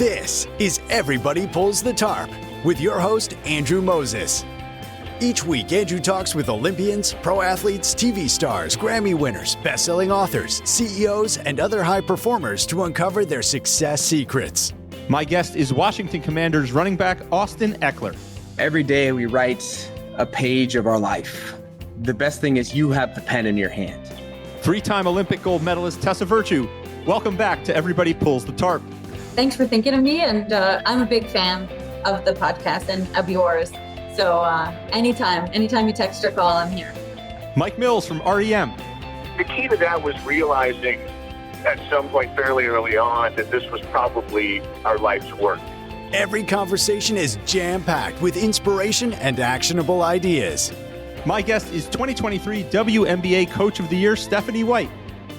This is Everybody Pulls the Tarp with your host, Andrew Moses. Each week, Andrew talks with Olympians, pro athletes, TV stars, Grammy winners, best-selling authors, CEOs, and other high performers to uncover their success secrets. My guest is Washington Commanders running back Austin Ekeler. Every day we write a page of our life. The best thing is you have the pen in your hand. Three-time Olympic gold medalist Tessa Virtue. Welcome back to Everybody Pulls the Tarp. Thanks for thinking of me, and I'm a big fan of the podcast and of yours. So anytime you text or call, I'm here. Mike Mills from REM. The key to that was realizing at some point fairly early on that this was probably our life's work. Every conversation is jam-packed with inspiration and actionable ideas. My guest is 2023 WNBA Coach of the Year, Stephanie White.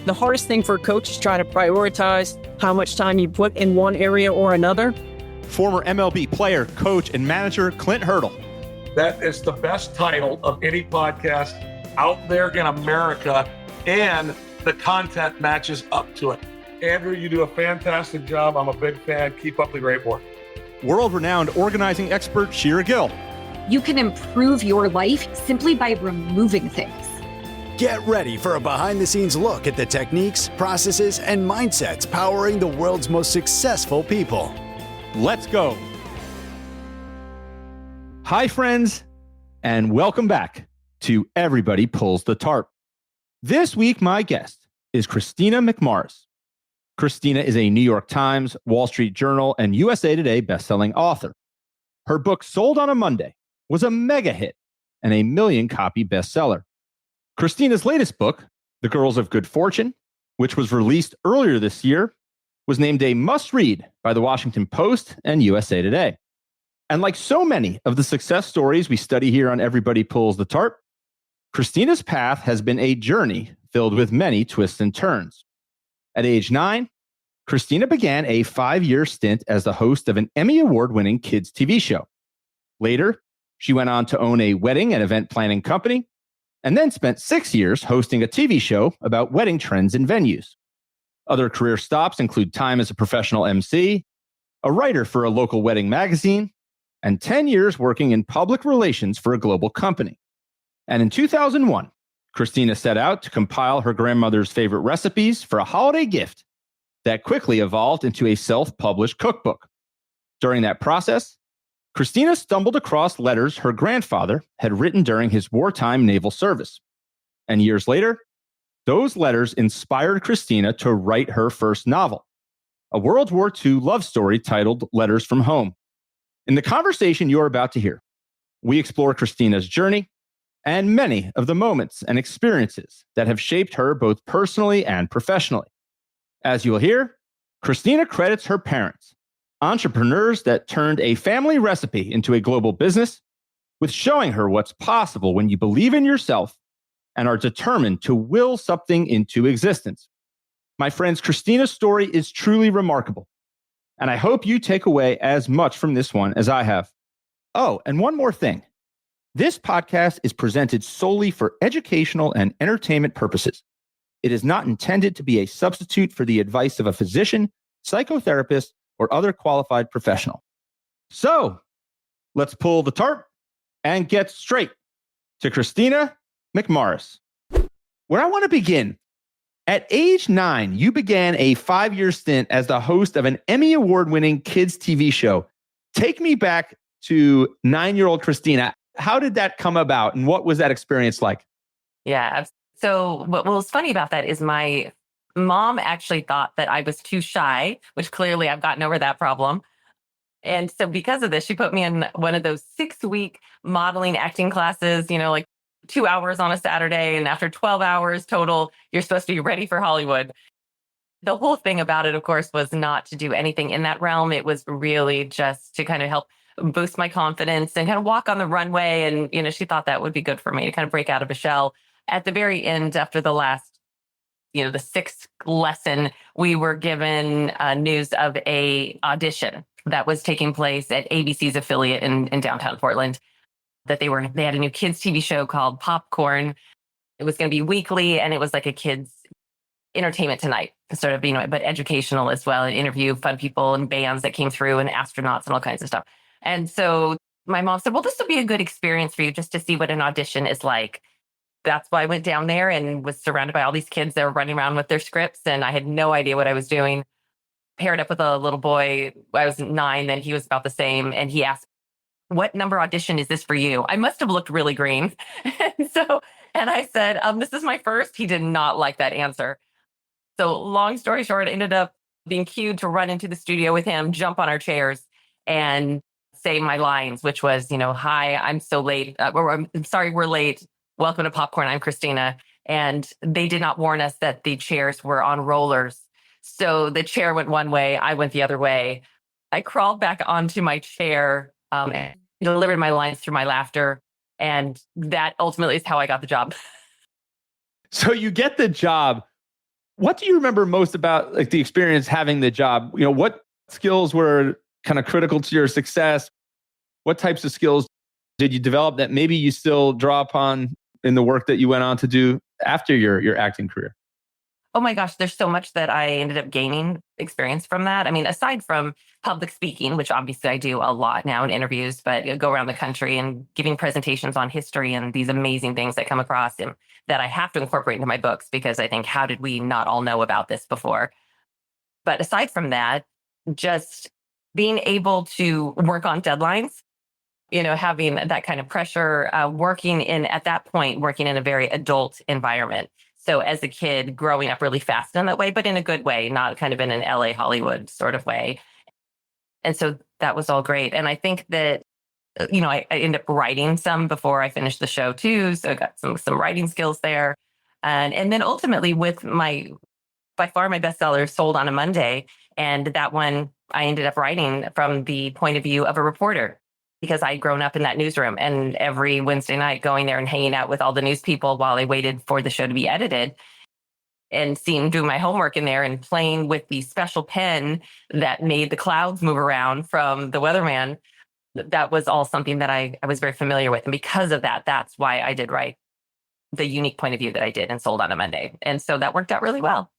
The hardest thing for a coach is try to prioritize how much time you put in one area or another. Former MLB player, coach, and manager Clint Hurdle. That is the best title of any podcast out there in America, and the content matches up to it. Andrew, you do a fantastic job. I'm a big fan. Keep up the great work. World-renowned organizing expert Shira Gill. You can improve your life simply by removing things. Get ready for a behind-the-scenes look at the techniques, processes, and mindsets powering the world's most successful people. Let's go. Hi, friends, and welcome back to Everybody Pulls the Tarp. This week, my guest is Kristina McMorris. Kristina is a New York Times, Wall Street Journal, and USA Today bestselling author. Her book, Sold on a Monday, was a mega hit and a million-copy bestseller. Kristina's latest book, The Girls of Good Fortune, which was released earlier this year, was named a must-read by the Washington Post and USA Today. And like so many of the success stories we study here on Everybody Pulls the Tarp, Kristina's path has been a journey filled with many twists and turns. At age 9, Kristina began a 5-year stint as the host of an Emmy Award-winning kids TV show. Later, she went on to own a wedding and event planning company, and then spent 6 years hosting a TV show about wedding trends and venues. Other career stops include time as a professional MC, a writer for a local wedding magazine, and 10 years working in public relations for a global company. And in 2001, Kristina set out to compile her grandmother's favorite recipes for a holiday gift that quickly evolved into a self-published cookbook. During that process, Kristina stumbled across letters her grandfather had written during his wartime naval service. And years later, those letters inspired Kristina to write her first novel, a World War II love story titled Letters from Home. In the conversation you're about to hear, we explore Kristina's journey and many of the moments and experiences that have shaped her both personally and professionally. As you'll hear, Kristina credits her parents, entrepreneurs that turned a family recipe into a global business, with showing her what's possible when you believe in yourself and are determined to will something into existence. My friends, Kristina's story is truly remarkable, and I hope you take away as much from this one as I have. Oh, and one more thing. This podcast is presented solely for educational and entertainment purposes. It is not intended to be a substitute for the advice of a physician, psychotherapist, or other qualified professional. So, let's pull the tarp and get straight to Kristina McMorris. Where I want to begin, at age 9, you began a 5-year stint as the host of an Emmy Award-winning kids TV show. Take me back to 9-year-old Kristina. How did that come about, and what was that experience like? Yeah. So what was funny about that is my mom actually thought that I was too shy, which clearly I've gotten over that problem. And so because of this, she put me in one of those 6-week modeling acting classes, like 2 hours on a Saturday. And after 12 hours total, you're supposed to be ready for Hollywood. The whole thing about it, of course, was not to do anything in that realm. It was really just to kind of help boost my confidence and kind of walk on the runway. And, she thought that would be good for me to kind of break out of a shell. At the very end, after the last, the 6th lesson, we were given news of a audition that was taking place at ABC's affiliate in downtown Portland, that they had a new kids TV show called Popcorn. It was going to be weekly, and it was like a kids Entertainment Tonight, sort of being, but educational as well, and interview fun people and bands that came through and astronauts and all kinds of stuff. And so my mom said, well, this will be a good experience for you just to see what an audition is like. That's why I went down there and was surrounded by all these kids that were running around with their scripts. And I had no idea what I was doing. Paired up with a little boy. I was 9, then he was about the same. And he asked, what number audition is this for you? I must have looked really green. And I said, this is my first. He did not like that answer. So long story short, I ended up being cued to run into the studio with him, jump on our chairs and say my lines, which was, hi, I'm so late. I'm sorry, we're late. Welcome to Popcorn. I'm Kristina. And they did not warn us that the chairs were on rollers. So the chair went one way, I went the other way. I crawled back onto my chair and delivered my lines through my laughter. And that ultimately is how I got the job. So you get the job. What do you remember most about the experience having the job? What skills were kind of critical to your success? What types of skills did you develop that maybe you still draw upon in the work that you went on to do after your acting career? Oh my gosh, there's so much that I ended up gaining experience from that. I mean, aside from public speaking, which obviously I do a lot now in interviews, but go around the country and giving presentations on history and these amazing things that come across and that I have to incorporate into my books because I think, how did we not all know about this before? But aside from that, just being able to work on deadlines, having that kind of pressure, working in a very adult environment. So as a kid, growing up really fast in that way, but in a good way, not kind of in an LA Hollywood sort of way. And so that was all great. And I think that, I ended up writing some before I finished the show too. So I got some writing skills there. And then ultimately with by far my bestseller, Sold on a Monday. And that one I ended up writing from the point of view of a reporter, because I'd grown up in that newsroom and every Wednesday night going there and hanging out with all the news people while I waited for the show to be edited and doing my homework in there and playing with the special pen that made the clouds move around from the weatherman. That was all something that I was very familiar with. And because of that, that's why I did write the unique point of view that I did and Sold on a Monday. And so that worked out really well.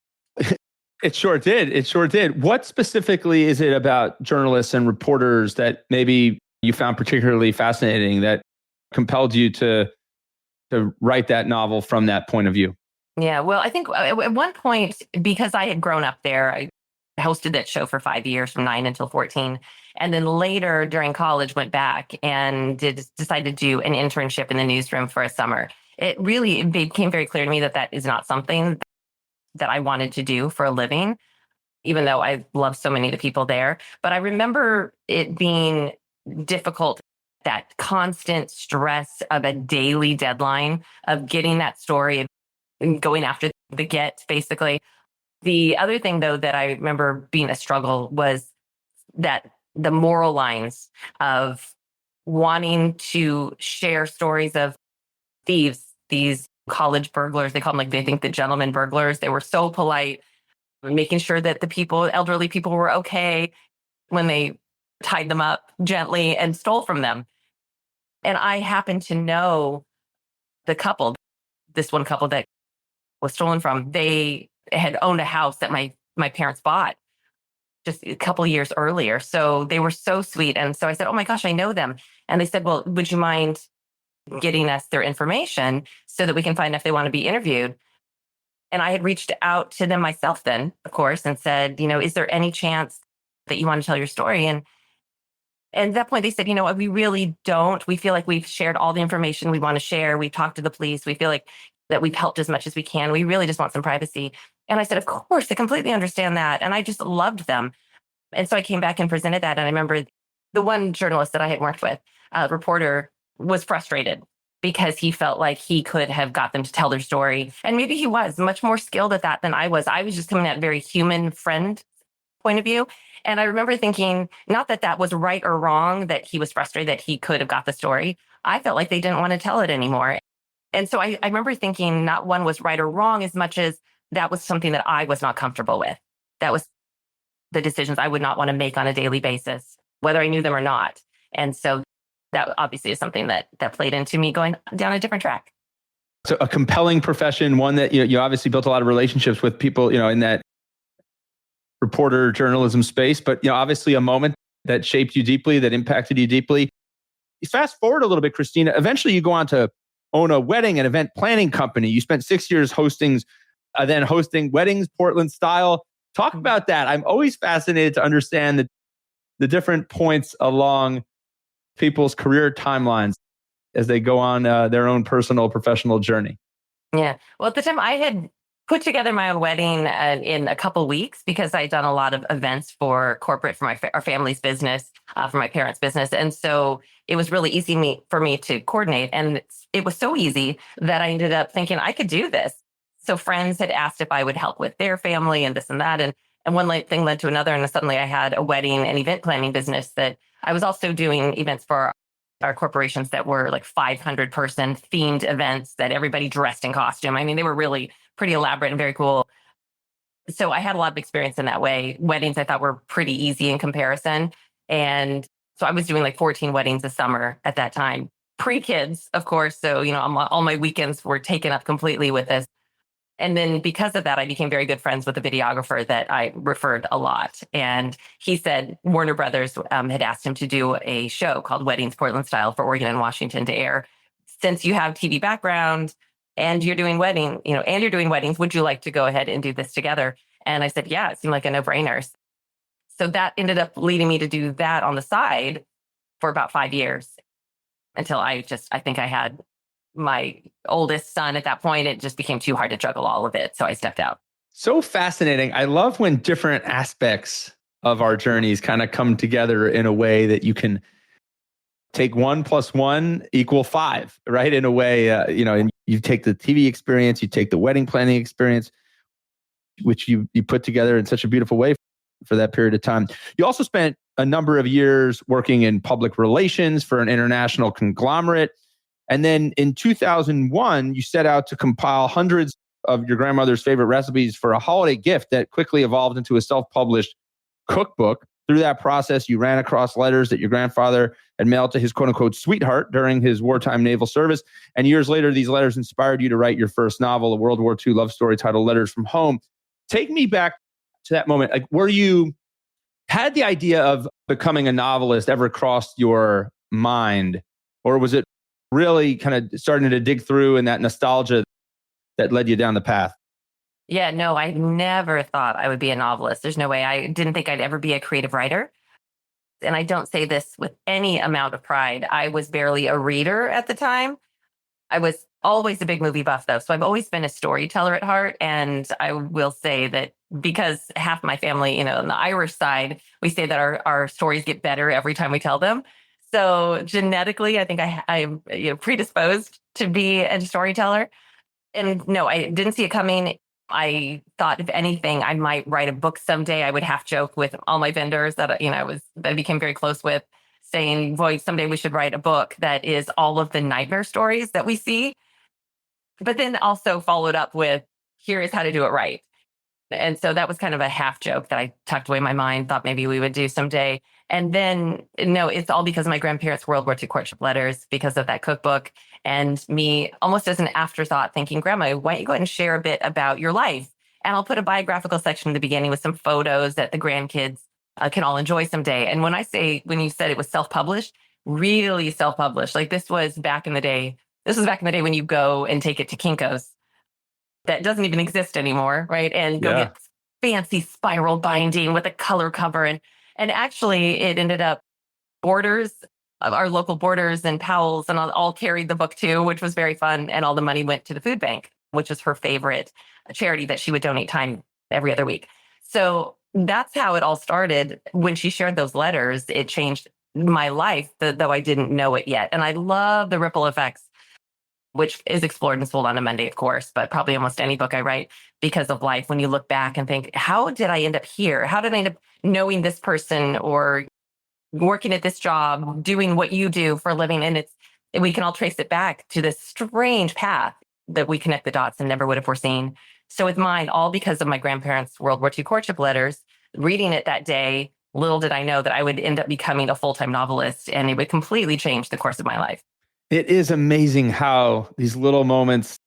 It sure did. It sure did. What specifically is it about journalists and reporters that maybe you found particularly fascinating that compelled you to write that novel from that point of view? Yeah, well, I think at one point, because I had grown up there, I hosted that show for 5 years, from 9 until 14. And then later during college, went back and decided to do an internship in the newsroom for a summer. It became very clear to me that is not something that I wanted to do for a living, even though I love so many of the people there. But I remember it being difficult, that constant stress of a daily deadline of getting that story and going after the get, basically. The other thing, though, that I remember being a struggle was that the moral lines of wanting to share stories of thieves, these college burglars, they call them, they think the gentlemen burglars. They were so polite, making sure that the elderly people were okay when they tied them up gently and stole from them. And I happened to know this one couple that was stolen from. They had owned a house that my parents bought just a couple of years earlier. So they were so sweet. And so I said, oh my gosh, I know them. And they said, well, would you mind getting us their information so that we can find if they want to be interviewed? And I had reached out to them myself then, of course, and said, is there any chance that you want to tell your story? And at that point, they said, we really don't. We feel like we've shared all the information we want to share. We've talked to the police. We feel like that we've helped as much as we can. We really just want some privacy. And I said, of course, I completely understand that. And I just loved them. And so I came back and presented that. And I remember the one journalist that I had worked with, a reporter, was frustrated because he felt like he could have got them to tell their story. And maybe he was much more skilled at that than I was. I was just coming at a very human friend point of view. And I remember thinking, not that that was right or wrong, that he was frustrated that he could have got the story. I felt like they didn't want to tell it anymore. And so I remember thinking not one was right or wrong as much as that was something that I was not comfortable with. That was the decisions I would not want to make on a daily basis, whether I knew them or not. And so that obviously is something that played into me going down a different track. So a compelling profession, one that you obviously built a lot of relationships with people, in that reporter journalism space, but obviously a moment that shaped you deeply, that impacted you deeply. Fast forward a little bit, Kristina. Eventually, you go on to own a wedding and event planning company. You spent 6 years hosting weddings, Portland style. Talk about that. I'm always fascinated to understand the different points along people's career timelines as they go on their own personal, professional journey. Yeah. Well, at the time, I had put together my own wedding in a couple weeks because I'd done a lot of events for corporate, for our family's business, for my parents' business. And so it was really easy for me to coordinate. And it was so easy that I ended up thinking I could do this. So friends had asked if I would help with their family and this and that. And one thing led to another. And suddenly I had a wedding and event planning business that I was also doing events for our corporations that were like 500 person themed events that everybody dressed in costume. I mean, they were really pretty elaborate and very cool. So I had a lot of experience in that way. Weddings I thought were pretty easy in comparison. And so I was doing like 14 weddings a summer at that time, pre-kids, of course. So, all my weekends were taken up completely with this. And then because of that, I became very good friends with a videographer that I referred a lot. And he said Warner Brothers had asked him to do a show called Weddings Portland Style for Oregon and Washington to air. Since you have TV background and you're doing weddings, would you like to go ahead and do this together? And I said, yeah, it seemed like a no-brainer. So that ended up leading me to do that on the side for about 5 years until I think I had my oldest son at that point. It just became too hard to juggle all of it. So I stepped out. So fascinating. I love when different aspects of our journeys kind of come together in a way that you can take 1 + 1 = 5, right? In a way, and you take the TV experience, you take the wedding planning experience, which you put together in such a beautiful way for that period of time. You also spent a number of years working in public relations for an international conglomerate. And then in 2001, you set out to compile hundreds of your grandmother's favorite recipes for a holiday gift that quickly evolved into a self-published cookbook. Through that process, you ran across letters that your grandfather had mailed to his quote-unquote sweetheart during his wartime naval service. And years later, these letters inspired you to write your first novel, a World War II love story titled Letters from Home. Take me back to that moment. Like, had the idea of becoming a novelist ever crossed your mind? Or was it really kind of starting to dig through and that nostalgia that led you down the path? Yeah, no, I never thought I would be a novelist. There's no way. I didn't think I'd ever be a creative writer. And I don't say this with any amount of pride. I was barely a reader at the time. I was always a big movie buff, though. So I've always been a storyteller at heart. And I will say that because half my family, on the Irish side, we say that our stories get better every time we tell them. So genetically, I think I'm predisposed to be a storyteller. And no, I didn't see it coming. I thought, if anything, I might write a book someday. I would half joke with all my vendors that I became very close with, saying, boy, someday we should write a book that is all of the nightmare stories that we see. But then also followed up with, here is how to do it right. And so that was kind of a half joke that I tucked away in my mind, thought maybe we would do someday. And then, no, it's all because of my grandparents' World War II courtship letters, because of that cookbook, and me almost as an afterthought thinking, Grandma, why don't you go ahead and share a bit about your life? And I'll put a biographical section in the beginning with some photos that the grandkids can all enjoy someday. And when you said it was self-published, really self-published, like this was back in the day. This was back in the day when you go and take it to Kinko's. That doesn't even exist anymore, right? And go get fancy spiral binding with a color cover. And actually, it ended up Borders, our local Borders and Powell's, and all carried the book too, which was very fun. And all the money went to the food bank, which is her favorite charity that she would donate time every other week. So that's how it all started. When she shared those letters, it changed my life, though I didn't know it yet. And I love the ripple effects, which is explored in Sold on a Monday, of course, but probably almost any book I write because of life. When you look back and think, how did I end up here? How did I end up knowing this person or working at this job, doing what you do for a living? And we can all trace it back to this strange path that we connect the dots and never would have foreseen. So with mine, all because of my grandparents' World War II courtship letters, reading it that day, little did I know that I would end up becoming a full-time novelist, and it would completely change the course of my life. It is amazing how these little moments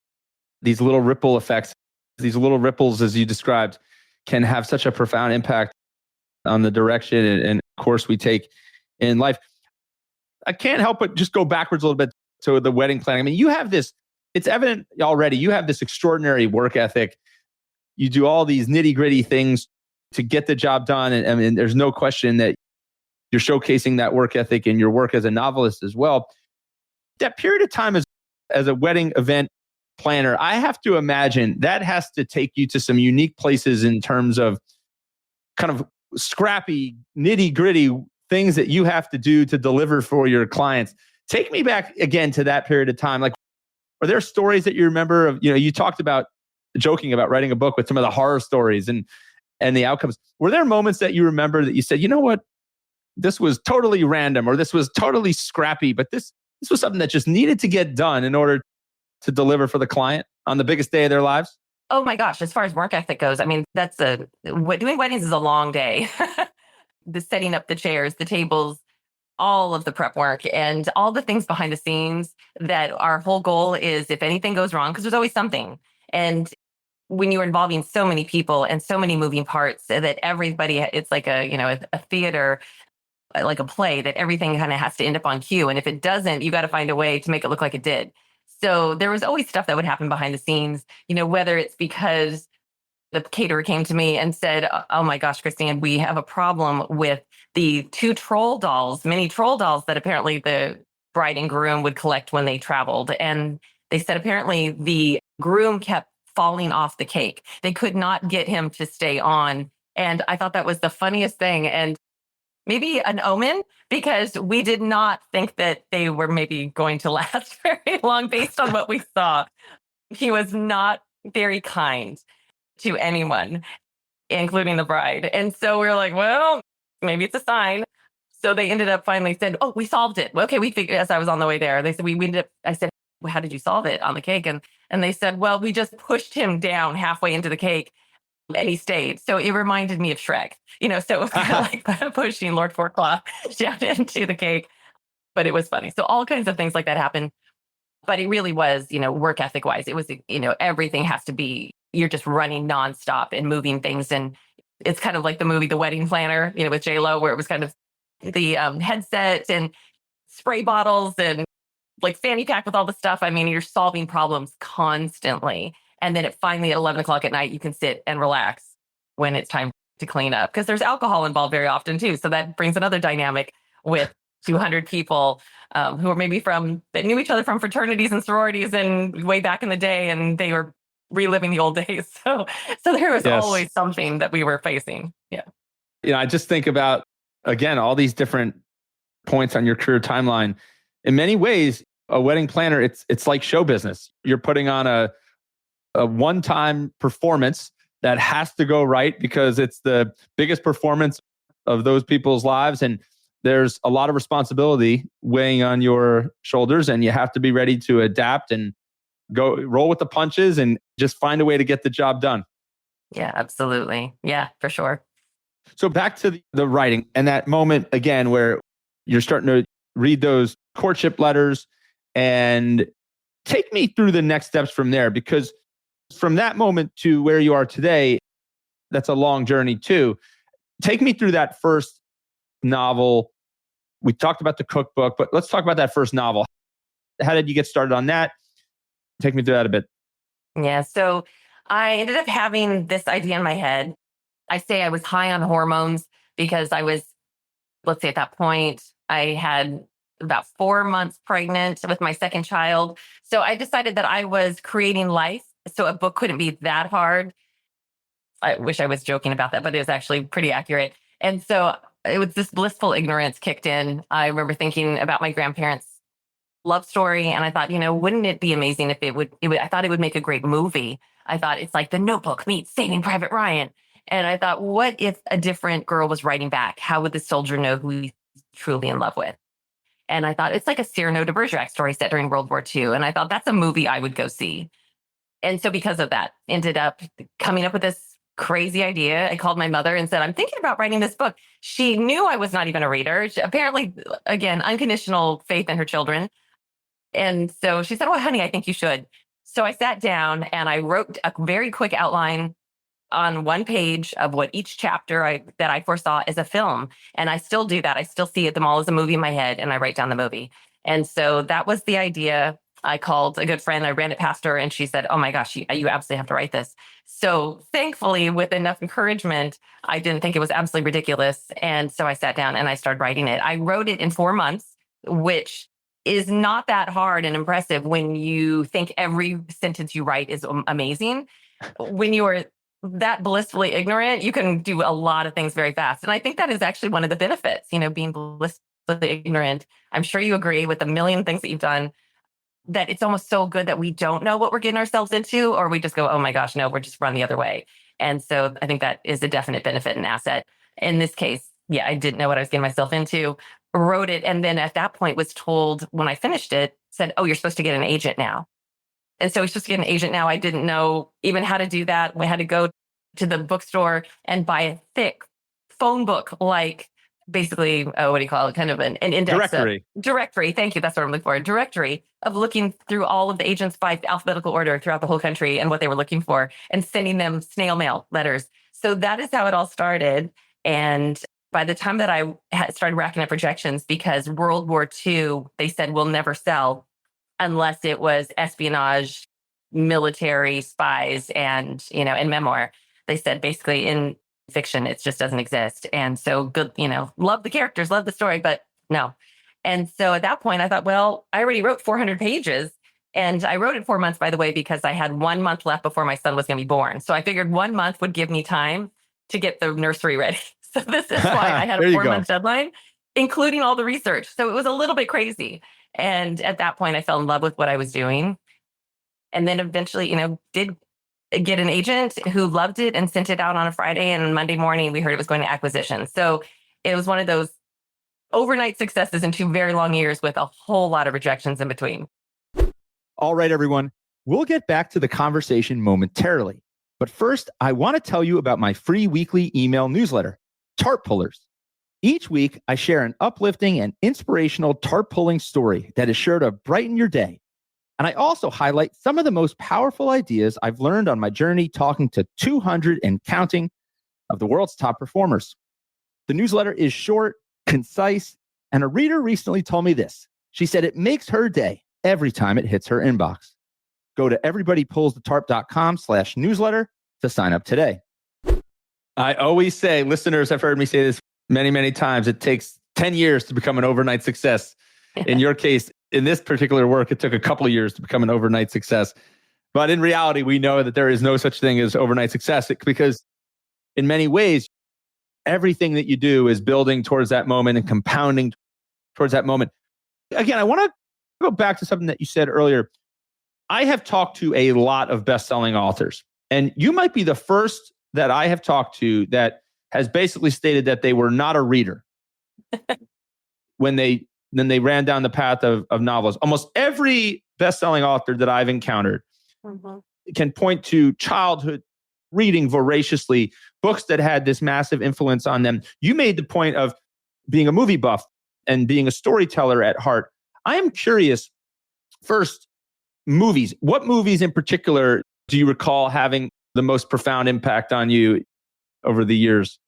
these little ripple effects, these little ripples, as you described, can have such a profound impact on the direction and course we take in life. I can't help but just go backwards a little bit to the wedding planning. I mean, you have this, it's evident already, you have this extraordinary work ethic. You do all these nitty gritty things to get the job done. And I mean, there's no question that you're showcasing that work ethic in your work as a novelist as well. That period of time as a wedding event planner, I have to imagine that has to take you to some unique places in terms of kind of scrappy, nitty gritty things that you have to do to deliver for your clients. Take me back again to that period of time. Like, are there stories that you remember of, you talked about joking about writing a book with some of the horror stories and the outcomes. Were there moments that you remember that you said, you know what, this was totally random or this was totally scrappy, but this was something that just needed to get done in order to deliver for the client on the biggest day of their lives? Oh my gosh, as far as work ethic goes, I mean, doing weddings is a long day. The setting up the chairs, the tables, all of the prep work and all the things behind the scenes that our whole goal is if anything goes wrong, because there's always something. And when you're involving so many people and so many moving parts that everybody, it's like a theater, like a play that everything kind of has to end up on cue. And if it doesn't, you got to find a way to make it look like it did. So there was always stuff that would happen behind the scenes, whether it's because the caterer came to me and said, oh my gosh, Christine, we have a problem with the two mini troll dolls that apparently the bride and groom would collect when they traveled. And they said apparently the groom kept falling off the cake. They could not get him to stay on. And I thought that was the funniest thing. And maybe an omen, because we did not think that they were maybe going to last very long based on what we saw. He was not very kind to anyone, including the bride. And so we were like, well, maybe it's a sign. So they ended up finally said, oh, we solved it. Well, okay, we figured, as I was on the way there, they said, we ended up, I said, well, how did you solve it on the cake? And they said, well, we just pushed him down halfway into the cake and he stayed. So it reminded me of Shrek, so it was kind of like pushing Lord Fourclaw down into the cake, but it was funny. So all kinds of things like that happened, but it really was, work ethic wise, it was, everything has to be, you're just running nonstop and moving things. And it's kind of like the movie, The Wedding Planner, with J-Lo, where it was kind of the headset and spray bottles and like fanny pack with all the stuff. I mean, you're solving problems constantly. And then finally at 11 o'clock at night, you can sit and relax when it's time to clean up, because there's alcohol involved very often too. So that brings another dynamic with 200 people who are maybe that knew each other from fraternities and sororities and way back in the day, and they were reliving the old days. So there was always something that we were facing. Yeah. I just think about, again, all these different points on your career timeline. In many ways, a wedding planner, it's like show business. You're putting on a one-time performance that has to go right because it's the biggest performance of those people's lives. And there's a lot of responsibility weighing on your shoulders, and you have to be ready to adapt and go roll with the punches and just find a way to get the job done. Yeah, absolutely. Yeah, for sure. So back to the writing and that moment again, where you're starting to read those courtship letters, and take me through the next steps from there, because from that moment to where you are today, that's a long journey too. Take me through that first novel. We talked about the cookbook, but let's talk about that first novel. How did you get started on that? Take me through that a bit. Yeah. So I ended up having this idea in my head. I say I was high on hormones because I was, let's say at that point, I had about 4 months pregnant with my second child. So I decided that I was creating life. So a book couldn't be that hard. I wish I was joking about that, but it was actually pretty accurate. And so it was this blissful ignorance kicked in. I remember thinking about my grandparents' love story. And I thought, wouldn't it be amazing if I thought it would make a great movie. I thought it's like The Notebook meets Saving Private Ryan. And I thought, what if a different girl was writing back? How would the soldier know who he's truly in love with? And I thought, it's like a Cyrano de Bergerac story set during World War II. And I thought, that's a movie I would go see. And so because of that, ended up coming up with this crazy idea. I called my mother and said, I'm thinking about writing this book. She knew I was not even a reader. Apparently, again, unconditional faith in her children. And so she said, well, honey, I think you should. So I sat down and I wrote a very quick outline on one page of what each chapter that I foresaw as a film. And I still do that. I still see them all as a movie in my head, and I write down the movie. And so that was the idea. I called a good friend. I ran it past her, and she said, "Oh my gosh, you absolutely have to write this." So thankfully, with enough encouragement, I didn't think it was absolutely ridiculous. And so I sat down and I started writing it. I wrote it in 4 months, which is not that hard and impressive when you think every sentence you write is amazing. When you are that blissfully ignorant, you can do a lot of things very fast. And I think that is actually one of the benefits, being blissfully ignorant. I'm sure you agree with a million things that you've done, that it's almost so good that we don't know what we're getting ourselves into, or we just go, oh my gosh, no, we're just run the other way. And so I think that is a definite benefit and asset. In this case, yeah, I didn't know what I was getting myself into, wrote it. And then at that point was told when I finished it, said, oh, you're supposed to get an agent now. And so we're supposed to get an agent now. I didn't know even how to do that. We had to go to the bookstore and buy a thick phone book, like basically, what do you call it? Kind of an index. Directory. Thank you. That's what I'm looking for. A directory of looking through all of the agents by alphabetical order throughout the whole country and what they were looking for, and sending them snail mail letters. So that is how it all started. And by the time that I had started racking up rejections, because World War II, they said will never sell unless it was espionage, military, spies, and and memoir. They said basically in fiction, it just doesn't exist. And so good, love the characters, love the story, but no. And so at that point, I thought, well, I already wrote 400 pages. And I wrote it 4 months, by the way, because I had 1 month left before my son was going to be born. So I figured 1 month would give me time to get the nursery ready. So this is why I had a 4-month deadline, including all the research. So it was a little bit crazy. And at that point, I fell in love with what I was doing. And then eventually, did get an agent who loved it and sent it out on a Friday. And on Monday morning, we heard it was going to acquisition. So it was one of those overnight successes in 2 very long years with a whole lot of rejections in between. All right, everyone. We'll get back to the conversation momentarily. But first, I want to tell you about my free weekly email newsletter, Tarp Pullers. Each week, I share an uplifting and inspirational tarp pulling story that is sure to brighten your day. And I also highlight some of the most powerful ideas I've learned on my journey talking to 200 and counting of the world's top performers. The newsletter is short, concise, and a reader recently told me this. She said it makes her day every time it hits her inbox. Go to everybodypullsthetarp.com/newsletter to sign up today. I always say, listeners have heard me say this many, many times, it takes 10 years to become an overnight success. In your case, in this particular work, it took a couple of years to become an overnight success. But in reality, we know that there is no such thing as overnight success, because in many ways, everything that you do is building towards that moment and compounding towards that moment. Again, I want to go back to something that you said earlier. I have talked to a lot of best-selling authors, and you might be the first that I have talked to that has basically stated that they were not a reader when they ran down the path of novels. Almost every best-selling author that I've encountered can point to childhood reading voraciously, books that had this massive influence on them. You made the point of being a movie buff and being a storyteller at heart. I am curious, first, movies. What movies in particular do you recall having the most profound impact on you over the years?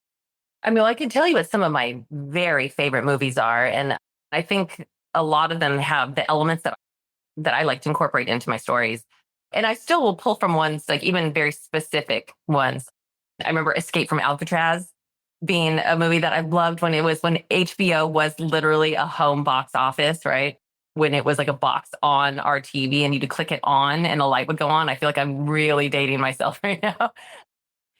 I mean, I can tell you what some of my very favorite movies are. And I think a lot of them have the elements that I like to incorporate into my stories. And I still will pull from ones, like even very specific ones. I remember Escape from Alcatraz being a movie that I loved when HBO was literally a home box office, right? When it was like a box on our TV and you could click it on and the light would go on. I feel like I'm really dating myself right now.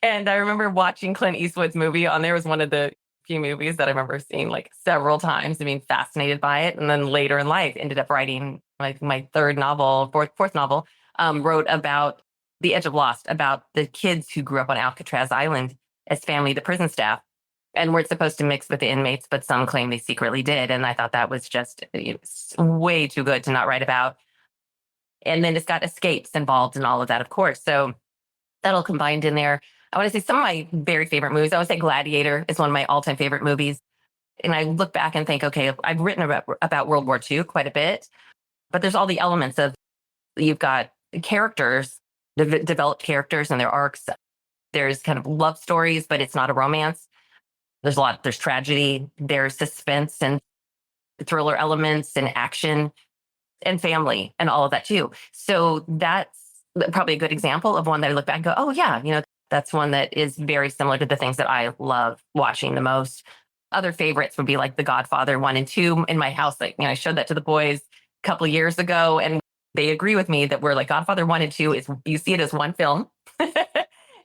And I remember watching Clint Eastwood's movie on there. Was one of the few movies that I remember seeing like several times and being fascinated by it. And then later in life, ended up writing like my fourth novel, wrote about The Edge of Lost, about the kids who grew up on Alcatraz Island as family to prison staff and weren't supposed to mix with the inmates, but some claim they secretly did. And I thought that was just way too good to not write about. And then it's got escapes involved in all of that, of course. So that all combined in there. I want to say some of my very favorite movies. I would say Gladiator is one of my all-time favorite movies. And I look back and think, okay, I've written about World War II quite a bit, but there's all the elements of, you've got characters, developed characters and their arcs. There's kind of love stories, but it's not a romance. There's tragedy, there's suspense and thriller elements and action and family and all of that too. So that's probably a good example of one that I look back and go, oh yeah, that's one that is very similar to the things that I love watching the most. Other favorites would be like The Godfather 1 and 2 in my house. Like, I showed that to the boys a couple of years ago, and they agree with me that we're like Godfather 1 and 2 is, you see it as one film.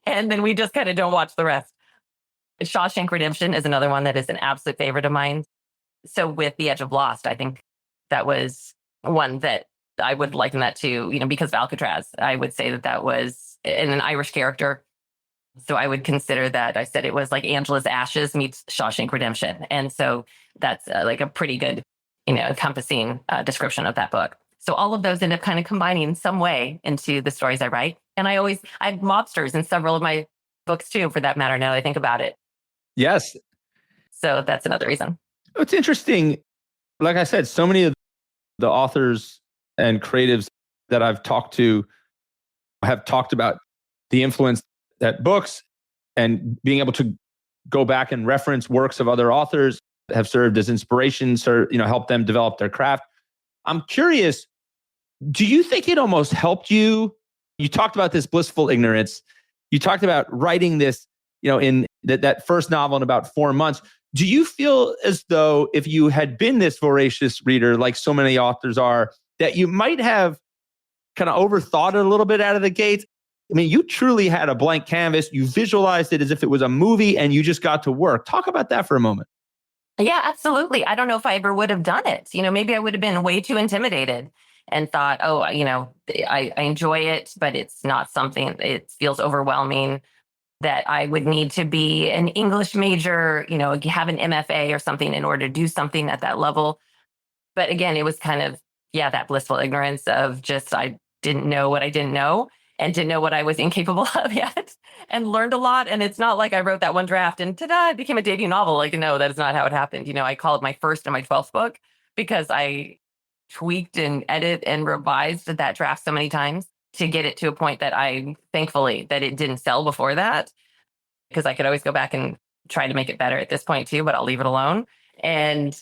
And then we just kind of don't watch the rest. Shawshank Redemption is another one that is an absolute favorite of mine. So with The Edge of Lost, I think that was one that I would liken that to, because of Alcatraz. I would say that was an Irish character. So I would consider that, I said it was like Angela's Ashes meets Shawshank Redemption. And so that's like a pretty good, encompassing description of that book. So all of those end up kind of combining in some way into the stories I write. And I have mobsters in several of my books too, for that matter, now that I think about it. Yes. So that's another reason. It's interesting. Like I said, so many of the authors and creatives that I've talked to have talked about the influence that books and being able to go back and reference works of other authors have served as inspirations or, help them develop their craft. I'm curious, do you think it almost helped you? You talked about this blissful ignorance. You talked about writing this, in that first novel in about 4 months. Do you feel as though if you had been this voracious reader, like so many authors are, that you might have kind of overthought it a little bit out of the gate? I mean, you truly had a blank canvas. You visualized it as if it was a movie and you just got to work. Talk about that for a moment. Yeah, absolutely. I don't know if I ever would have done it. Maybe I would have been way too intimidated and thought, oh, I enjoy it, but it's not something, it feels overwhelming, that I would need to be an English major, have an MFA or something in order to do something at that level. But again, it was kind of, that blissful ignorance of just, I didn't know what I didn't know and didn't know what I was incapable of yet, and learned a lot. And it's not like I wrote that one draft and ta-da, it became a debut novel. Like, no, that is not how it happened. I call it my first and my 12th book because I tweaked and edited and revised that draft so many times to get it to a point that thankfully that it didn't sell before that, because I could always go back and try to make it better at this point too, but I'll leave it alone. And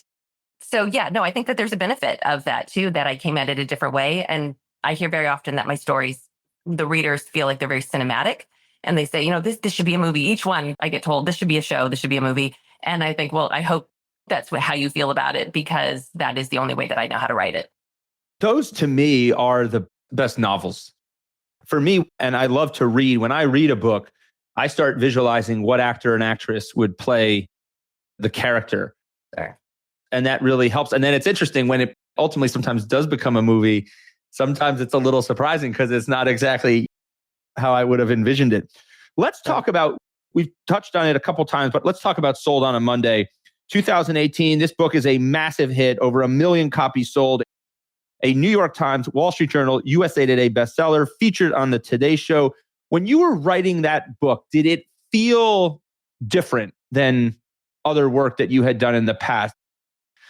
so, I think that there's a benefit of that too, that I came at it a different way. And I hear very often that my stories, the readers feel like they're very cinematic, and they say, this should be a movie. Each one I get told, this should be a show, this should be a movie. And I think, well, I hope that's how you feel about it, because that is the only way that I know how to write it. Those to me are the best novels for me. And I love to read. When I read a book, I start visualizing what actor and actress would play the character. Sure. And that really helps. And then it's interesting when it ultimately sometimes does become a movie. Sometimes it's a little surprising because it's not exactly how I would have envisioned it. Let's talk about, we've touched on it a couple times, but let's talk about Sold on a Monday. 2018, this book is a massive hit, over 1 million copies sold. A New York Times, Wall Street Journal, USA Today bestseller, featured on the Today Show. When you were writing that book, did it feel different than other work that you had done in the past?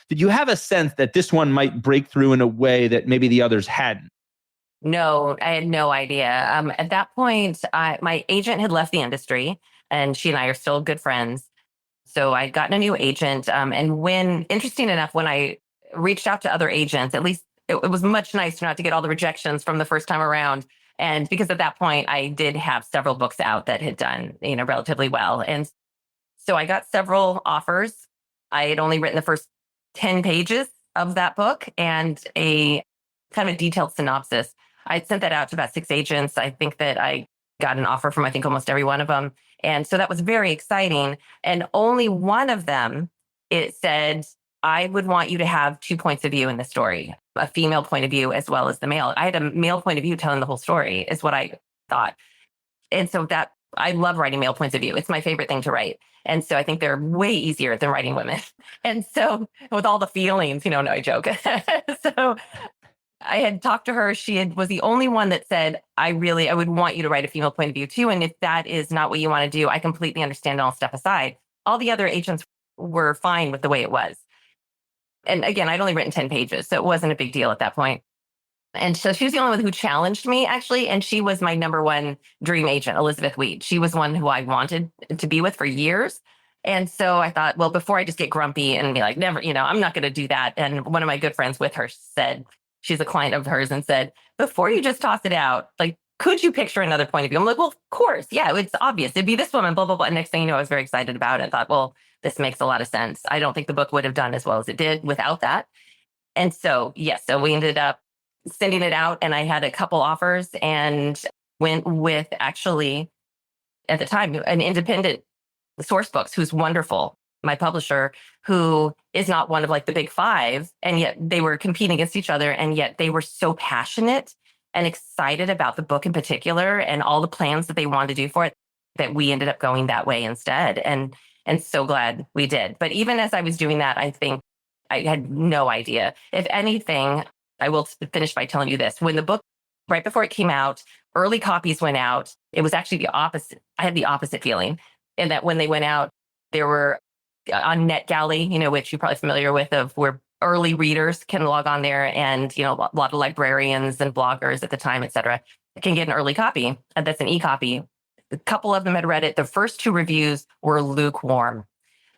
Did you have a sense that this one might break through in a way that maybe the others hadn't? No, I had no idea. At that point, my agent had left the industry, and she and I are still good friends. So I'd gotten a new agent. And interesting enough, when I reached out to other agents, at least it was much nicer not to get all the rejections from the first time around. And because at that point, I did have several books out that had done, relatively well. And so I got several offers. I had only written the first 10 pages of that book and a kind of a detailed synopsis. I sent that out to about 6 agents. I think that I got an offer from, almost every one of them. And so that was very exciting. And only one of them, it said, I would want you to have 2 points of view in the story, a female point of view as well as the male. I had a male point of view telling the whole story, is what I thought. And so that I love writing male points of view. It's my favorite thing to write. And so I think they're way easier than writing women. And so with all the feelings, no, I joke. So I had talked to her. She was the only one that said, I would want you to write a female point of view too. And if that is not what you want to do, I completely understand and I'll step aside. All the other agents were fine with the way it was. And again, I'd only written 10 pages, so it wasn't a big deal at that point. And so she was the only one who challenged me, actually. And she was my number one dream agent, Elizabeth Weed. She was one who I wanted to be with for years. And so I thought, well, before I just get grumpy and be like, never, I'm not going to do that. And one of my good friends with her said, she's a client of hers, and said, before you just toss it out, like, could you picture another point of view? I'm like, well, of course. Yeah, it's obvious. It'd be this woman, blah, blah, blah. And next thing you know, I was very excited about it and thought, well, this makes a lot of sense. I don't think the book would have done as well as it did without that. And so, yes, so we ended up sending it out, and I had a couple offers and went with, actually, at the time, an independent Source Books, who's wonderful, my publisher, who is not one of like the big five. And yet they were competing against each other. And yet they were so passionate and excited about the book in particular and all the plans that they wanted to do for it, that we ended up going that way instead. And so glad we did. But even as I was doing that, I think I had no idea. If anything, I will finish by telling you this. When the book, right before it came out, early copies went out. It was actually the opposite. I had the opposite feeling, in that when they went out, there were on NetGalley, which you're probably familiar with, of where early readers can log on there, and a lot of librarians and bloggers at the time, et cetera, can get an early copy. And that's an e-copy. A couple of them had read it. The first two reviews were lukewarm.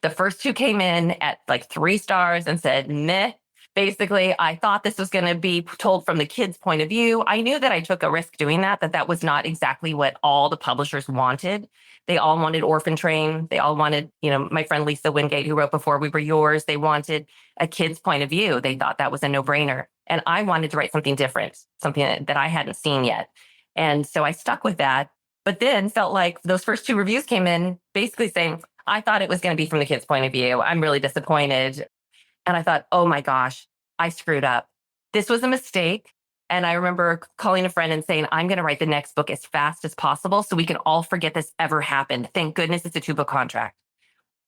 The first two came in at like 3 stars and said, meh. Basically, I thought this was going to be told from the kids' point of view. I knew that I took a risk doing that was not exactly what all the publishers wanted. They all wanted Orphan Train. They all wanted, my friend Lisa Wingate, who wrote Before We Were Yours, they wanted a kid's point of view. They thought that was a no-brainer. And I wanted to write something different, something that I hadn't seen yet. And so I stuck with that, but then felt like those first 2 reviews came in basically saying, I thought it was going to be from the kid's point of view. I'm really disappointed. And I thought, oh my gosh, I screwed up. This was a mistake. And I remember calling a friend and saying, I'm going to write the next book as fast as possible so we can all forget this ever happened. Thank goodness it's a 2-book contract.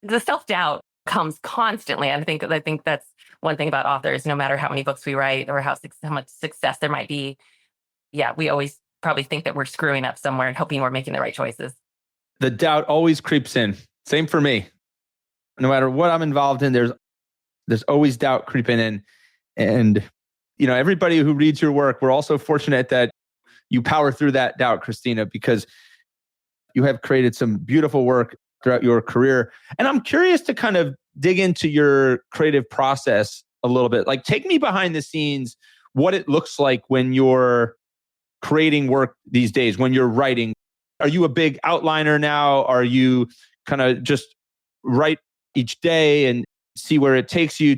The self-doubt comes constantly. I think that's one thing about authors. No matter how many books we write or how much success there might be, yeah, we always probably think that we're screwing up somewhere and hoping we're making the right choices. The doubt always creeps in. Same for me. No matter what I'm involved in, there's always doubt creeping in. And, everybody who reads your work, we're also fortunate that you power through that doubt, Kristina, because you have created some beautiful work throughout your career. And I'm curious to kind of dig into your creative process a little bit. Like, take me behind the scenes, what it looks like when you're creating work these days, when you're writing. Are you a big outliner now? Are you kind of just write each day and see where it takes you?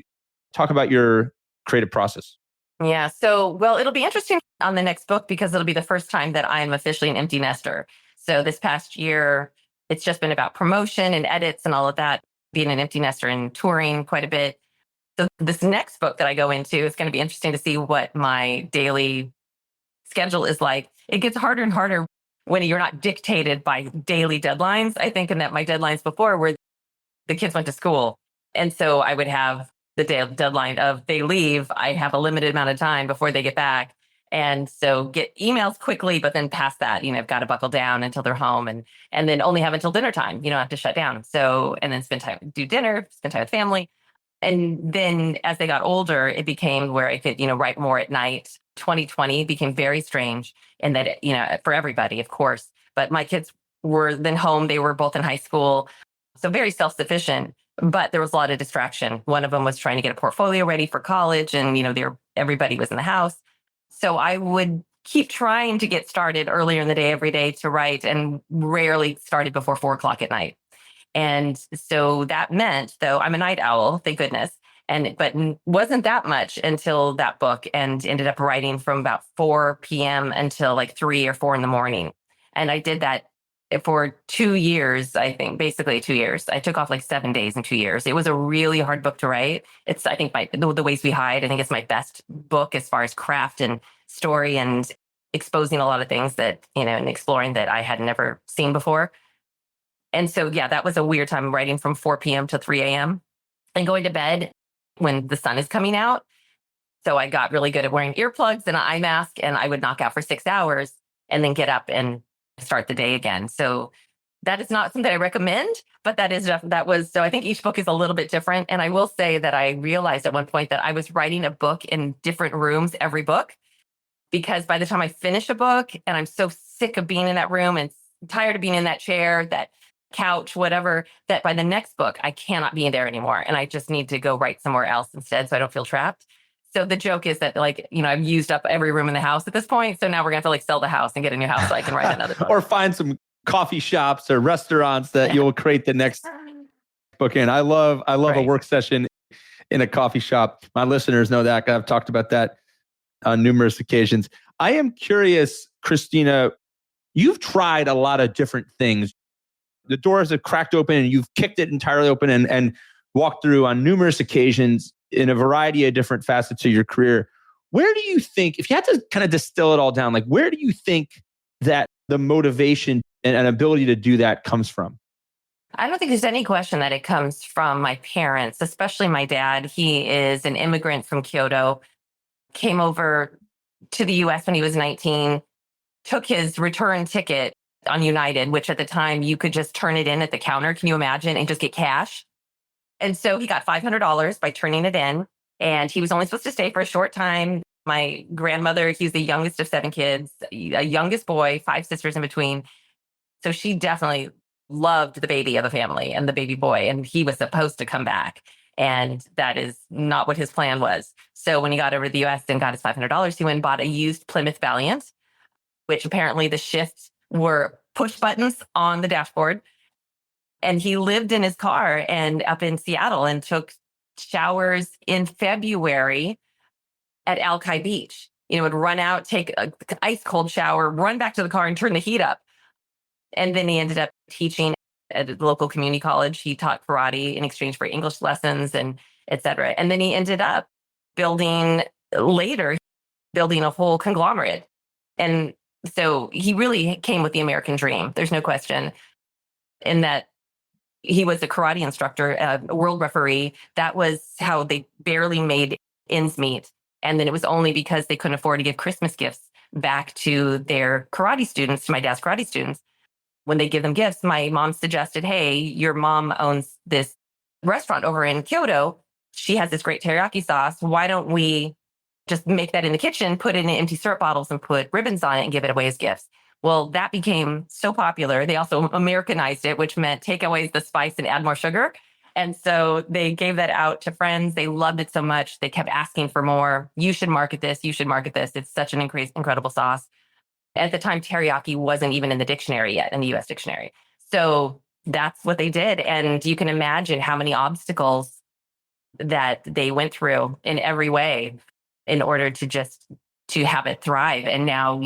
Talk about your creative process. Yeah. So, well, it'll be interesting on the next book because it'll be the first time that I am officially an empty nester. So this past year, it's just been about promotion and edits and all of that, being an empty nester and touring quite a bit. So this next book that I go into, it's going to be interesting to see what my daily schedule is like. It gets harder and harder when you're not dictated by daily deadlines. I think in that my deadlines before were the kids went to school. And so I would have the deadline of they leave. I have a limited amount of time before they get back. And so get emails quickly, but then past that, I've got to buckle down until they're home and then only have until dinner time. I have to shut down. So, and then spend time, do dinner, spend time with family. And then as they got older, it became where I could, write more at night. 2020 became very strange in that, for everybody, of course, but my kids were then home. They were both in high school. So very self-sufficient. But there was a lot of distraction. One of them was trying to get a portfolio ready for college, and everybody was in the house. So I would keep trying to get started earlier in the day every day to write, and rarely started before 4:00 at night. And so that meant, though, I'm a night owl, thank goodness, but wasn't that much until that book, and ended up writing from about 4 p.m. until like 3 or 4 in the morning. And I did that for 2 years, I think, basically 2 years. I took off like 7 days in 2 years. It was a really hard book to write. It's, I think, The Ways We Hide, I think it's my best book as far as craft and story and exposing a lot of things that, and exploring that I had never seen before. And so, yeah, that was a weird time writing from 4 p.m. to 3 a.m. and going to bed when the sun is coming out. So I got really good at wearing earplugs and an eye mask, and I would knock out for 6 hours and then get up and start the day again. So that is not something I recommend, but so I think each book is a little bit different. And I will say that I realized at one point that I was writing a book in different rooms every book. because by the time I finish a book and I'm so sick of being in that room and tired of being in that chair, that couch, whatever, that by the next book, I cannot be in there anymore. And I just need to go write somewhere else instead so I don't feel trapped. So the joke is that, like, I've used up every room in the house at this point. So now we're going to have to like sell the house and get a new house so I can write another book. Or find some coffee shops or restaurants that you'll create the next book in. I love a work session in a coffee shop. My listeners know that. I've talked about that on numerous occasions. I am curious, Kristina, you've tried a lot of different things. The doors have cracked open and you've kicked it entirely open and walked through on numerous occasions in a variety of different facets of your career. Where do you think, if you had to kind of distill it all down, like where do you think that the motivation and ability to do that comes from? I don't think there's any question that it comes from my parents, especially my dad. He is an immigrant from Kyoto, came over to the US when he was 19, took his return ticket on United, which at the time you could just turn it in at the counter. Can you imagine? And just get cash. And so he got $500 by turning it in. And he was only supposed to stay for a short time. My grandmother, he's the youngest of 7 kids, a youngest boy, 5 sisters in between. So she definitely loved the baby of the family and the baby boy. And he was supposed to come back. And that is not what his plan was. So when he got over to the US and got his $500, he went and bought a used Plymouth Valiant, which apparently the shifts were push buttons on the dashboard. And he lived in his car and up in Seattle and took showers in February at Alki Beach. Would run out, take an ice cold shower, run back to the car and turn the heat up. And then he ended up teaching at a local community college. He taught karate in exchange for English lessons and et cetera. And then he ended up building a whole conglomerate. And so he really came with the American dream. There's no question. In that he was a karate instructor, a world referee. That was how they barely made ends meet. And then it was only because they couldn't afford to give Christmas gifts back to their karate students, to my dad's karate students. When they give them gifts, my mom suggested, hey, your mom owns this restaurant over in Kyoto. She has this great teriyaki sauce. Why don't we just make that in the kitchen, put it in empty syrup bottles and put ribbons on it and give it away as gifts? Well, that became so popular. They also Americanized it, which meant take away the spice and add more sugar. And so they gave that out to friends. They loved it so much. They kept asking for more. You should market this. You should market this. It's such an incredible sauce. At the time, teriyaki wasn't even in the dictionary yet, in the US dictionary. So that's what they did. And you can imagine how many obstacles that they went through in every way in order to have it thrive. And now,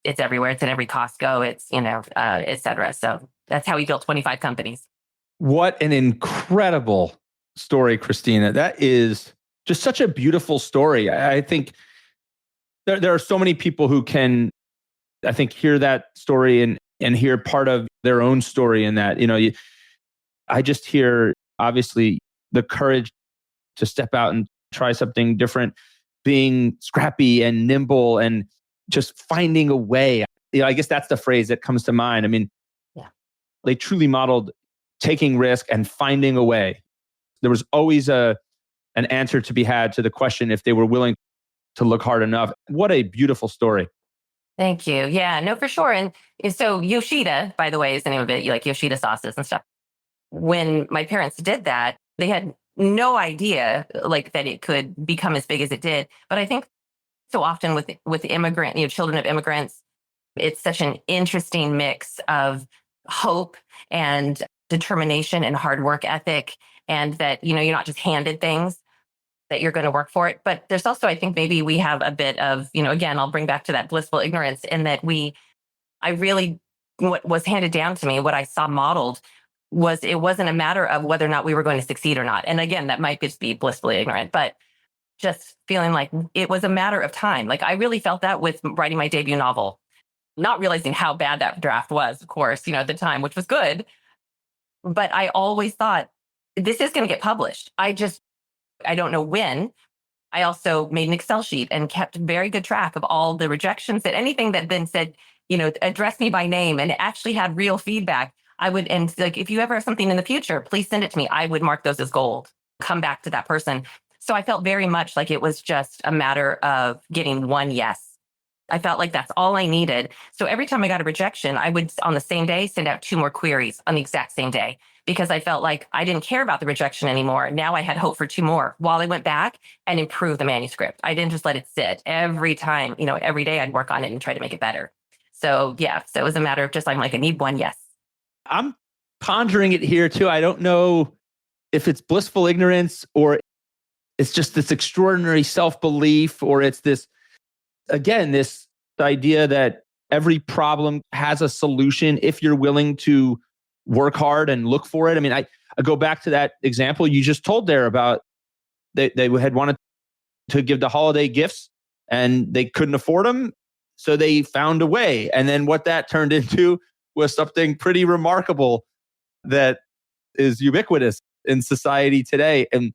it's everywhere. It's in every Costco. It's, et cetera. So that's how we built 25 companies. What an incredible story, Kristina. That is just such a beautiful story. I think there are so many people who can, I think, hear that story and hear part of their own story in that. I just hear, obviously, the courage to step out and try something different, being scrappy and nimble and just finding a way. I guess that's the phrase that comes to mind. I mean, they truly modeled taking risk and finding a way. There was always an answer to be had to the question if they were willing to look hard enough. What a beautiful story. Thank you. Yeah, no, for sure. And so Yoshida, by the way, is the name of it. You like Yoshida sauces and stuff. When my parents did that, they had no idea that it could become as big as it did. But I think so often with immigrant, children of immigrants, it's such an interesting mix of hope and determination and hard work ethic. And that, you're not just handed things, that you're going to work for it. But there's also, I think maybe we have a bit of, again, I'll bring back to that blissful ignorance in that what was handed down to me, what I saw modeled it wasn't a matter of whether or not we were going to succeed or not. And again, that might just be blissfully ignorant, but just feeling like it was a matter of time. Like I really felt that with writing my debut novel, not realizing how bad that draft was, of course, at the time, which was good. But I always thought this is going to get published. I don't know when. I also made an Excel sheet and kept very good track of all the rejections, that anything that then said, address me by name and actually had real feedback. And if you ever have something in the future, please send it to me. I would mark those as gold, come back to that person. So I felt very much like it was just a matter of getting one yes. I felt like that's all I needed. So every time I got a rejection, I would on the same day send out 2 more queries on the exact same day because I felt like I didn't care about the rejection anymore. Now I had hope for 2 more while I went back and improved the manuscript. I didn't just let it sit. Every time, every day I'd work on it and try to make it better. So yeah, so it was a matter of just, I'm like, I need one. Yes. I'm pondering it here too. I don't know if it's blissful ignorance or it's just this extraordinary self-belief, or it's this, again, this idea that every problem has a solution if you're willing to work hard and look for it. I mean, I go back to that example you just told there about they had wanted to give the holiday gifts and they couldn't afford them. So they found a way. And then what that turned into was something pretty remarkable that is ubiquitous in society today. And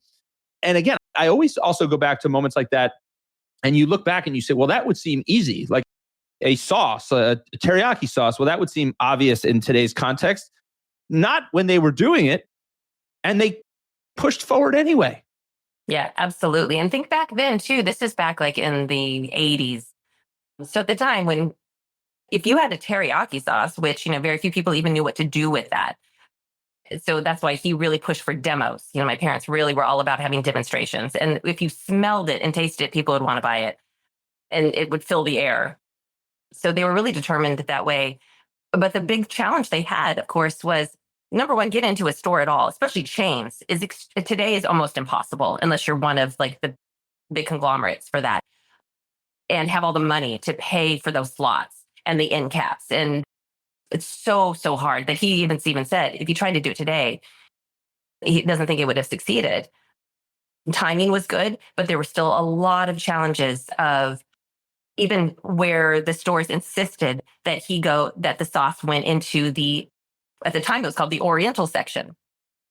again, I always also go back to moments like that. And you look back and you say, well, that would seem easy. Like a sauce, a teriyaki sauce. Well, that would seem obvious in today's context. Not when they were doing it. And they pushed forward anyway. Yeah, absolutely. And think back then too, this is back like in the 80s. So at the time when, if you had a teriyaki sauce, which, very few people even knew what to do with that. So that's why he really pushed for demos. My parents really were all about having demonstrations. And if you smelled it and tasted it, people would want to buy it and it would fill the air. So they were really determined that way. But the big challenge they had, of course, was number one, get into a store at all, especially chains, today is almost impossible unless you're one of like the big conglomerates for that and have all the money to pay for those slots and the end caps. And it's so hard that he even said, if you tried to do it today, he doesn't think it would have succeeded. Timing was good, but there were still a lot of challenges of even where the stores insisted that that the sauce went into at the time it was called the Oriental section,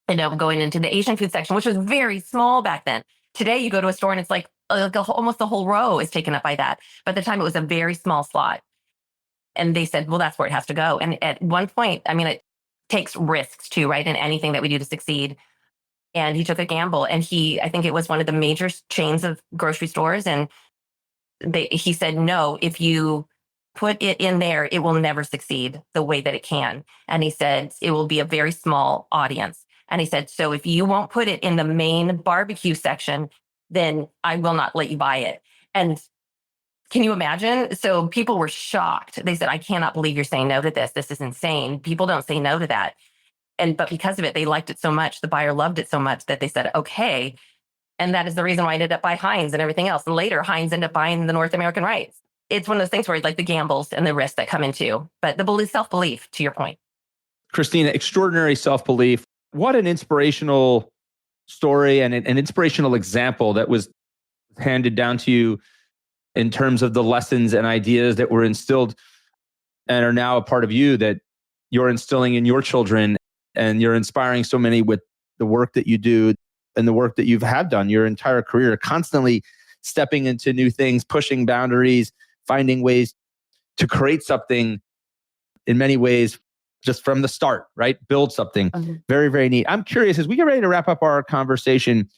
going into the Asian food section, which was very small back then. Today you go to a store and it's like almost the whole row is taken up by that. But at the time it was a very small slot. And they said, well, that's where it has to go. And at one point, it takes risks too, right? In anything that we do to succeed. And he took a gamble. And I think it was one of the major chains of grocery stores. And he said, no, if you put it in there, it will never succeed the way that it can. And he said, it will be a very small audience. And he said, so if you won't put it in the main barbecue section, then I will not let you buy it. And can you imagine? So people were shocked. They said, I cannot believe you're saying no to this. This is insane. People don't say no to that. But because of it, they liked it so much. The buyer loved it so much that they said, okay. And that is the reason why I ended up buying Heinz and everything else. And later, Heinz ended up buying the North American rights. It's one of those things where it's like the gambles and the risks that come into, but the self-belief, to your point. Kristina, extraordinary self-belief. What an inspirational story and an inspirational example that was handed down to you in terms of the lessons and ideas that were instilled and are now a part of you that you're instilling in your children, and you're inspiring so many with the work that you do and the work that you've done your entire career, constantly stepping into new things, pushing boundaries, finding ways to create something in many ways just from the start, right? Build something. Very, very neat. I'm curious, as we get ready to wrap up our conversation,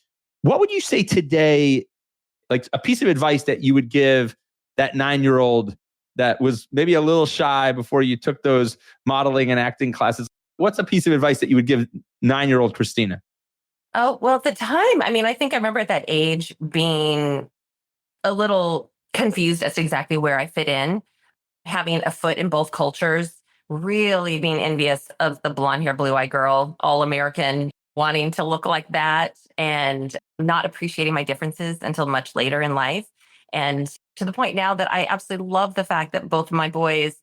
what would you say today, like a piece of advice that you would give that 9-year-old that was maybe a little shy before you took those modeling and acting classes? What's a piece of advice that you would give 9-year-old Kristina? Oh, well, at the time, I think I remember at that age being a little confused as to exactly where I fit in, having a foot in both cultures, really being envious of the blonde hair, blue eyed girl, all American, wanting to look like that and not appreciating my differences until much later in life. And to the point now that I absolutely love the fact that both of my boys,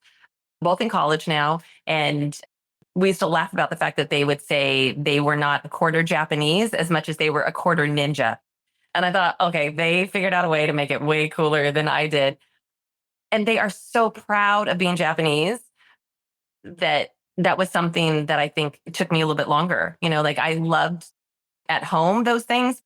both in college now, and we used to laugh about the fact that they would say they were not a quarter Japanese as much as they were a quarter ninja. And I thought, okay, they figured out a way to make it way cooler than I did. And they are so proud of being Japanese that was something that I think it took me a little bit longer. Like I loved at home those things,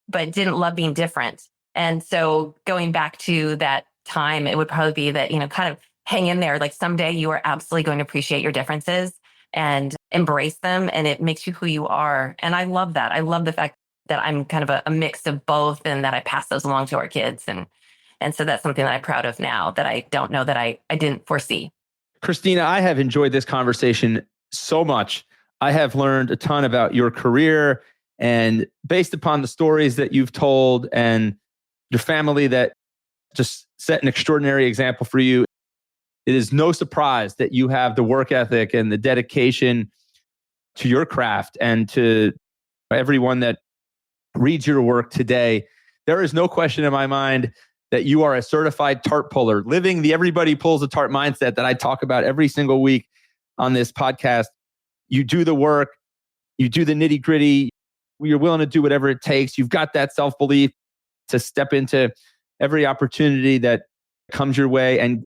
but didn't love being different. And so going back to that time, it would probably be that, kind of hang in there. Like someday you are absolutely going to appreciate your differences and embrace them. And it makes you who you are. And I love that. I love the fact that I'm kind of a mix of both and that I pass those along to our kids. And And so that's something that I'm proud of now that I don't know that I didn't foresee. Kristina, I have enjoyed this conversation so much. I have learned a ton about your career, and based upon the stories that you've told and your family that just set an extraordinary example for you, it is no surprise that you have the work ethic and the dedication to your craft, and to everyone that reads your work today. There is no question in my mind that you are a certified tarp puller, living the everybody pulls a tarp mindset that I talk about every single week on this podcast. You do the work, you do the nitty gritty, you're willing to do whatever it takes. You've got that self-belief to step into every opportunity that comes your way and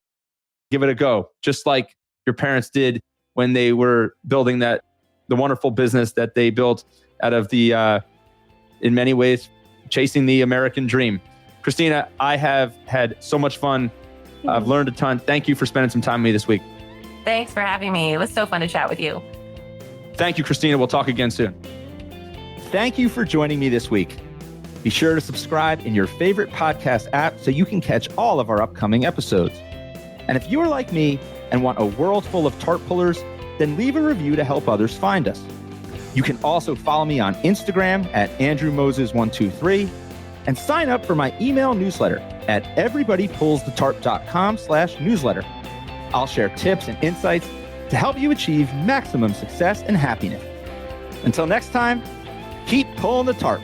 give it a go, just like your parents did when they were building the wonderful business that they built out of the, in many ways, chasing the American dream. Kristina, I have had so much fun. I've learned a ton. Thank you for spending some time with me this week. Thanks for having me. It was so fun to chat with you. Thank you, Kristina. We'll talk again soon. Thank you for joining me this week. Be sure to subscribe in your favorite podcast app so you can catch all of our upcoming episodes. And if you are like me and want a world full of tarp pullers, then leave a review to help others find us. You can also follow me on Instagram at AndrewMoses123 and sign up for my email newsletter at everybodypullsthetarp.com/newsletter. I'll share tips and insights to help you achieve maximum success and happiness. Until next time, keep pulling the tarp.